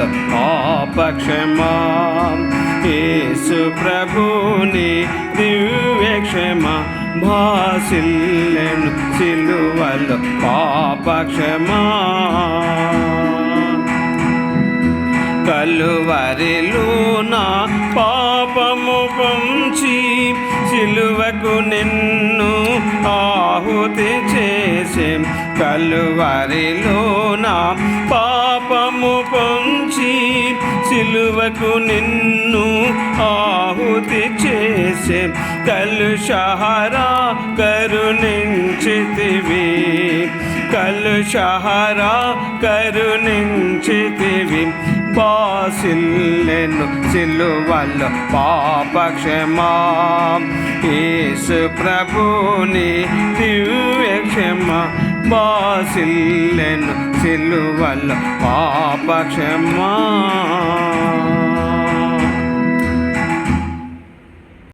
సిలువలో పాపక్షమా యేసు ప్రభుని దివ్యక్షమా భాసిల్లెను సిలువలో పాపక్షమా కలువరిలో నా పాపము పంచి సిలువకు నిన్ను ఆహుతి చేసే కలువరిలో నా పాపము పంచి సిలువకు నిన్ను ఆహుతి చేసే కలుషహారా కరుణించితివి కలుషహారా కరుణించితివి బాసిల్లెను సిలువలో పాపక్షమా యేసు ప్రభుని దివ్యక్షమా బాసిల్లెను సిలువలో పాపక్షమా